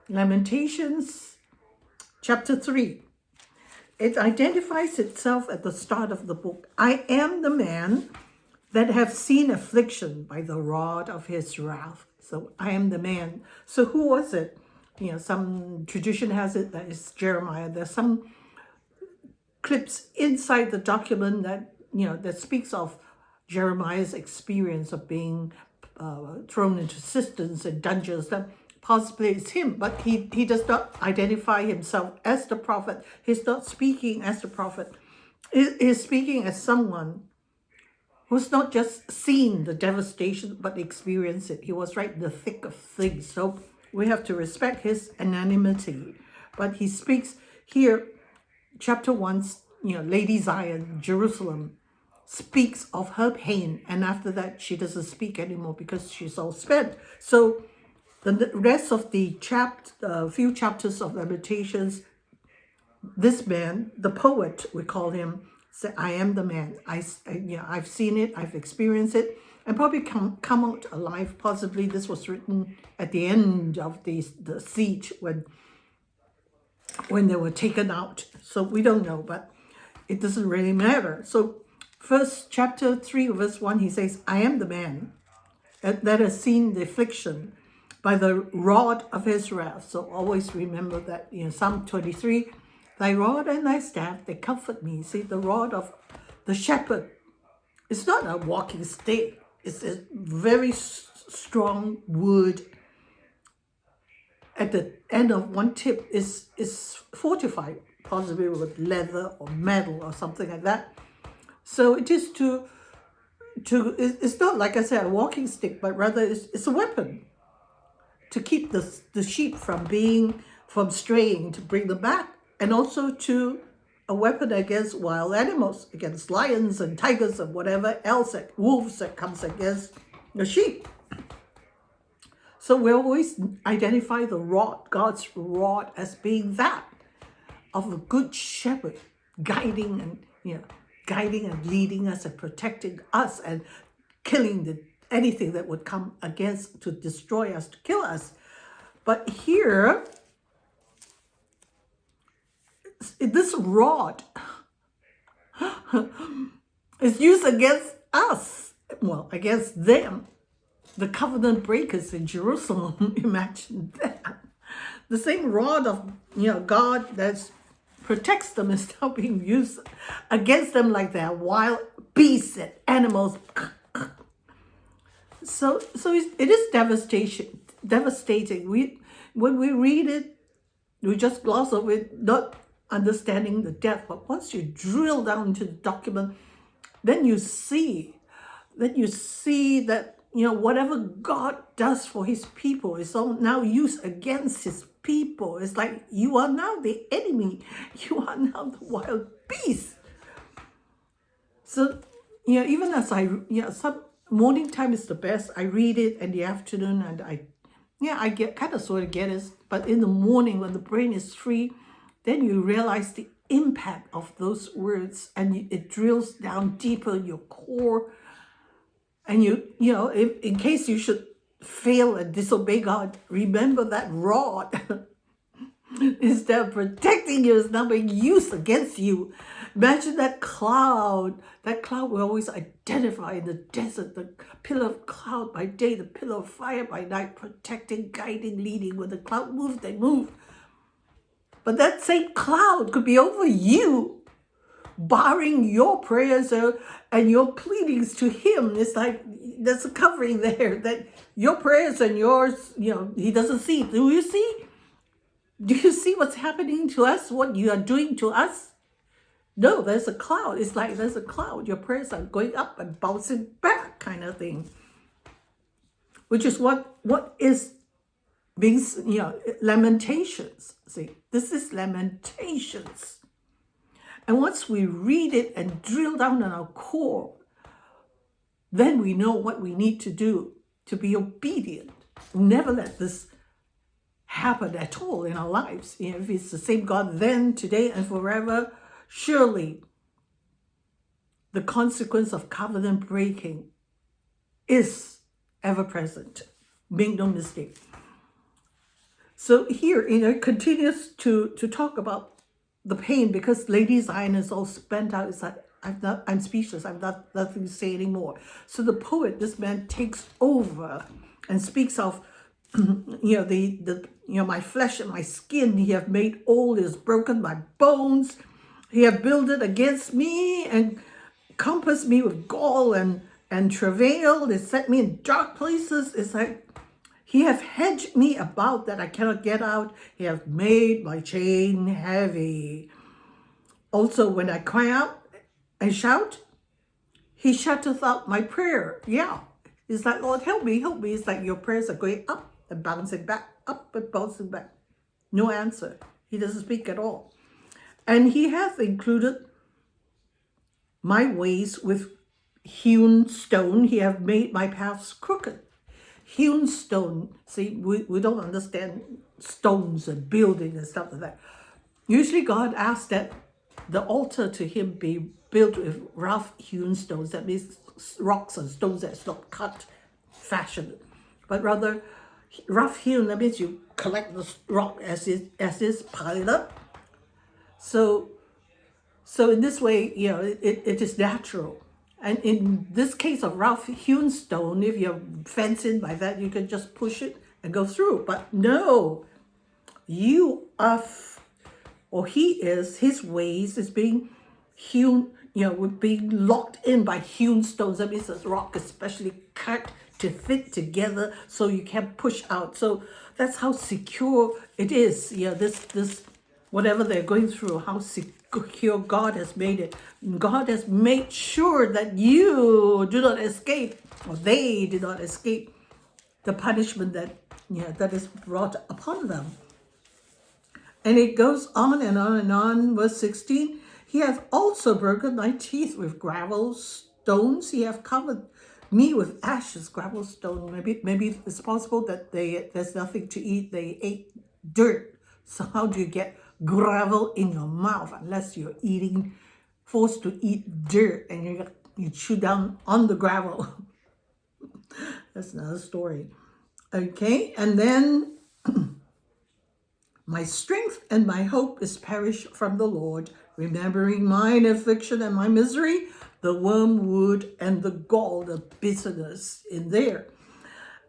Lamentations chapter 3. It identifies itself at the start of the book. I am the man that have seen affliction by the rod of his wrath. So I am the man. So who was it? Some tradition has it that it's Jeremiah. There's some clips inside the document that that speaks of Jeremiah's experience of being thrown into cisterns and dungeons. That possibly it's him, but he does not identify himself as the prophet. He's not speaking as the prophet. He's speaking as someone who's not just seen the devastation, but experienced it. He was right in the thick of things. So we have to respect his anonymity. But he speaks here, chapter 1, Lady Zion, Jerusalem, speaks of her pain. And after that, she doesn't speak anymore because she's all spent. So the rest of the few chapters of Lamentations, this man, the poet, we call him, say, I am the man. I've seen it, I've experienced it, and probably come out alive. Possibly this was written at the end of the siege when they were taken out. So we don't know, but it doesn't really matter. So first chapter 3 verse 1, he says, I am the man that has seen the affliction by the rod of his wrath. So always remember that Psalm 23, thy rod and thy staff, they comfort me. See, the rod of the shepherd, it's not a walking stick. It's a very strong wood. At the end of one tip is fortified, possibly with leather or metal or something like that. So it is it's not, like I said, a walking stick, but rather it's a weapon to keep the sheep from straying, to bring them back. And also to a weapon against wild animals, against lions and tigers and whatever else, wolves that comes against the sheep. So we always identify the rod, God's rod, as being that of a good shepherd, guiding and leading us and protecting us and killing anything that would come against to destroy us, to kill us. But here, this rod is used against us, well, against them, the covenant breakers in Jerusalem. Imagine that. The same rod of God that protects them is now being used against them, like they're wild beasts and animals. So it is devastating. When we read it, we just gloss over it, not understanding the depth. But once you drill down into the document, then you see that whatever God does for his people is all now used against his people. It's like you are now the enemy. You are now the wild beast. So even as some morning time is the best. I read it in the afternoon, and I get kind of sort of get it. But in the morning, when the brain is free, then you realize the impact of those words, and it drills down deeper in your core. And if, in case you should fail and disobey God, remember that rod instead of protecting you is now being used against you. Imagine that cloud. That cloud we always identify in the desert, the pillar of cloud by day, the pillar of fire by night, protecting, guiding, leading. When the cloud moves, they move. But that same cloud could be over you, barring your prayers and your pleadings to him. It's like there's a covering there that your prayers and yours, he doesn't see. Do you see? Do you see what's happening to us, what you are doing to us? No, there's a cloud. It's like there's a cloud. Your prayers are going up and bouncing back, kind of thing. Which is what is being, Lamentations. See, this is Lamentations. And once we read it and drill down on our core, then we know what we need to do to be obedient. Never let this happen at all in our lives. If it's the same God then, today, and forever, surely the consequence of covenant breaking is ever present. Make no mistake. So here, it continues to talk about the pain because Lady Zion is all spent out. It's like, I'm speechless. I'm not nothing to say anymore. So the poet, this man, takes over and speaks of, my flesh and my skin. He have made old, is broken my bones. He have builded against me and compassed me with gall and travail. They set me in dark places. It's like, he hath hedged me about that I cannot get out. He hath made my chain heavy. Also, when I cry out and shout, he shutteth out my prayer. Yeah. It's like, Lord, help me, help me. It's like your prayers are going up and bouncing back, up and bouncing back. No answer. He doesn't speak at all. And he hath included my ways with hewn stone. He hath made my paths crooked. Hewn stone. See, we don't understand stones and building and stuff like that. Usually God asks that the altar to him be built with rough hewn stones. That means rocks and stones that's not cut, fashioned. But rather, rough hewn, that means you collect the rock as is piled up. So in this way, it is natural. And in this case of rough hewn stone, if you're fenced in by that, you can just push it and go through. But no, his ways is being hewn, being locked in by hewn stones. That means the rock is specially cut to fit together so you can't push out. So that's how secure it is. This whatever they're going through, how secure God has made it. God has made sure that you do not escape, or they do not escape the punishment that is brought upon them. And it goes on and on and on. Verse 16, he hath also broken my teeth with gravel stones. He hath covered me with ashes, gravel stone. Maybe it's possible that there's nothing to eat. They ate dirt. So how do you get gravel in your mouth unless you're forced to eat dirt and you chew down on the gravel? That's another story. Okay, and then my strength and my hope is perished from the Lord, remembering mine affliction and my misery, the wormwood and the gall, the bitterness in there.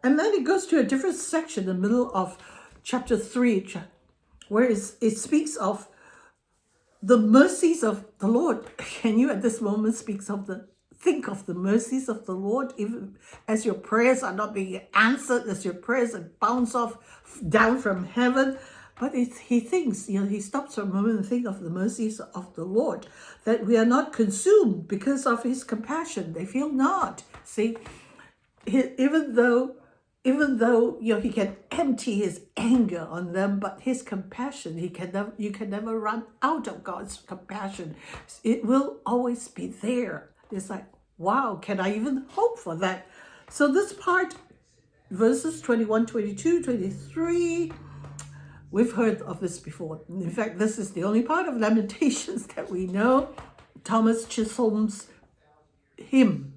And then it goes to a different section in the middle of chapter 3, where it speaks of the mercies of the Lord. Can you at this moment think of the mercies of the Lord, even as your prayers are not being answered, as your prayers are bounce off down from heaven? But he thinks, he stops for a moment and thinks of the mercies of the Lord, that we are not consumed because of his compassion. They feel not. See, even though he can empty his anger on them, but his compassion, you can never run out of God's compassion. It will always be there. It's like, wow, can I even hope for that? So this part, verses 21, 22, 23, we've heard of this before. In fact, this is the only part of Lamentations that we know. Thomas Chisholm's hymn.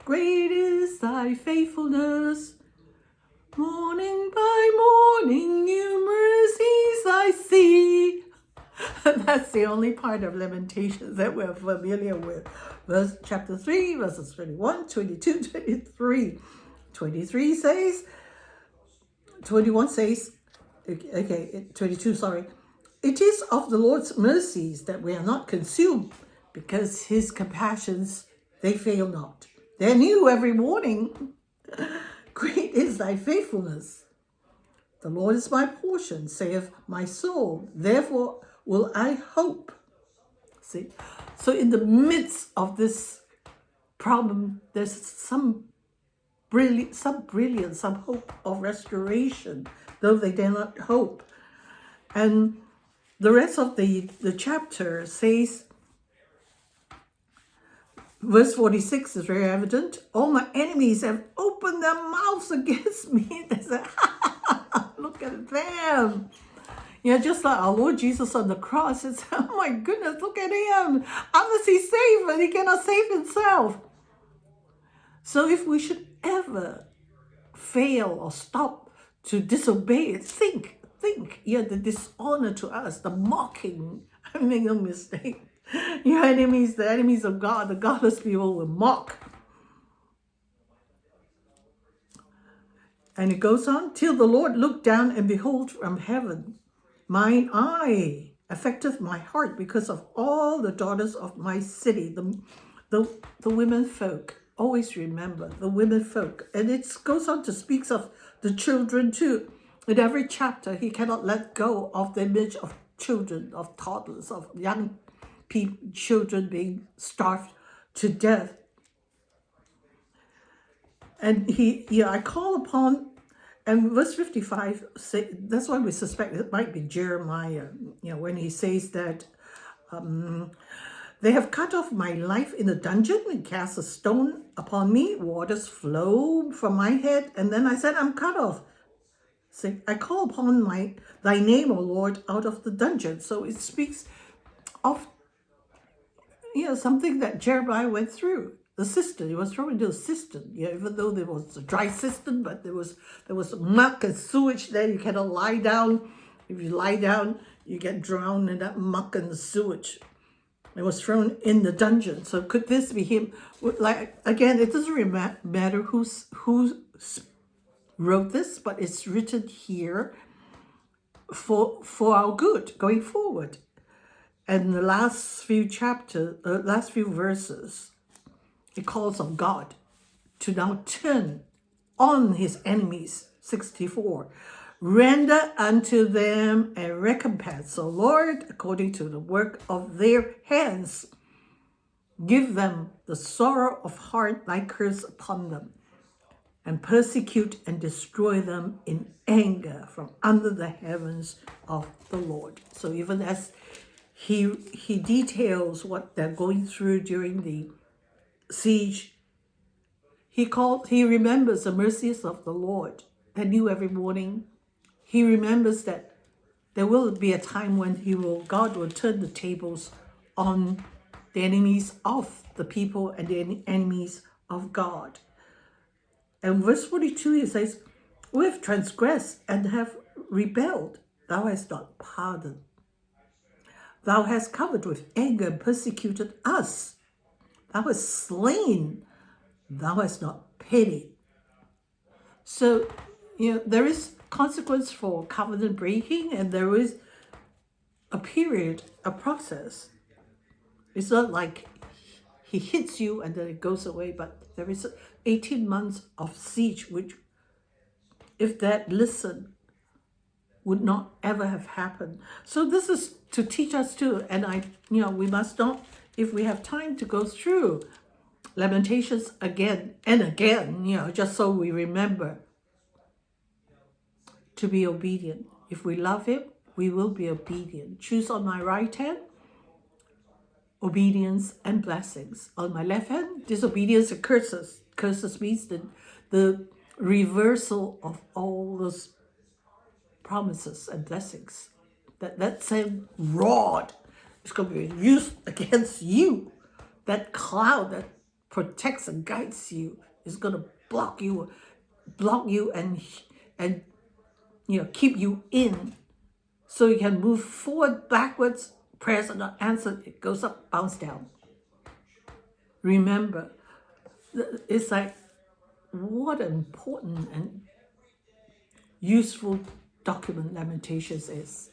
Great is thy faithfulness, morning by morning new mercies I see. That's the only part of Lamentations that we're familiar with. Chapter 3, verses 21, 22, 23. 23 says, 21 says, 22, sorry. It is of the Lord's mercies that we are not consumed, because his compassions, they fail not. They're new every morning. Great is thy faithfulness. The Lord is my portion, saith my soul. Therefore will I hope. See? So in the midst of this problem, there's some brilliance, some hope of restoration, though they dare not hope. And the rest of the chapter says, verse 46 is very evident. All my enemies have opened their mouths against me. They say, look at them. Just like our Lord Jesus on the cross, it's, oh my goodness, look at him. Unless he's saved, but he cannot save himself. So if we should ever fail or stop to disobey it, think think, the dishonor to us, the mocking. Make no mistake. Your enemies, the enemies of God, the godless people will mock. And it goes on, till the Lord looked down and behold from heaven, mine eye affecteth my heart because of all the daughters of my city, the women folk. Always remember the women folk. And it goes on to speak of the children too. In every chapter, he cannot let go of the image of children, of toddlers, of young people, children being starved to death. And I call upon, and verse 55, that's why we suspect it might be Jeremiah, when he says that they have cut off my life in the dungeon and cast a stone upon me. Waters flow from my head. And then I said, I'm cut off. Say, I call upon thy name, O Lord, out of the dungeon. So it speaks of something that Jeremiah went through. The cistern, he was thrown into a cistern. Even though there was a dry cistern, but there was muck and sewage there. You cannot lie down. If you lie down, you get drowned in that muck and the sewage. It was thrown in the dungeon. So could this be him? Like, again, it doesn't matter who wrote this, but it's written here for our good going forward. And the last few verses, it calls on God to now turn on his enemies. 64. Render unto them a recompense, O Lord, according to the work of their hands. Give them the sorrow of heart, thy curse upon them, and persecute and destroy them in anger from under the heavens of the Lord. So even as he details what they're going through during the siege, he remembers the mercies of the Lord that new every morning. He remembers that there will be a time when God will turn the tables on the enemies of the people and the enemies of God. And verse 42, he says, we have transgressed and have rebelled. Thou hast not pardoned. Thou hast covered with anger and persecuted us. Thou hast slain. Thou hast not pitied. So, there is consequence for covenant breaking, and there is a period, a process. It's not like he hits you and then it goes away, but there is 18 months of siege, which, if that listen, would not ever have happened. So this is to teach us too, and we must not, if we have time to go through Lamentations again and again, just so we remember to be obedient. If we love him, we will be obedient. Choose on my right hand obedience and blessings. On my left hand, disobedience and curses. Curses means the reversal of all those promises and blessings. That same rod is going to be used against you. That cloud that protects and guides you is going to block you and keep you in, so you can move forward, backwards. Prayers are not answered. It goes up, bounce down. Remember, it's like, what an important and useful document Lamentations is.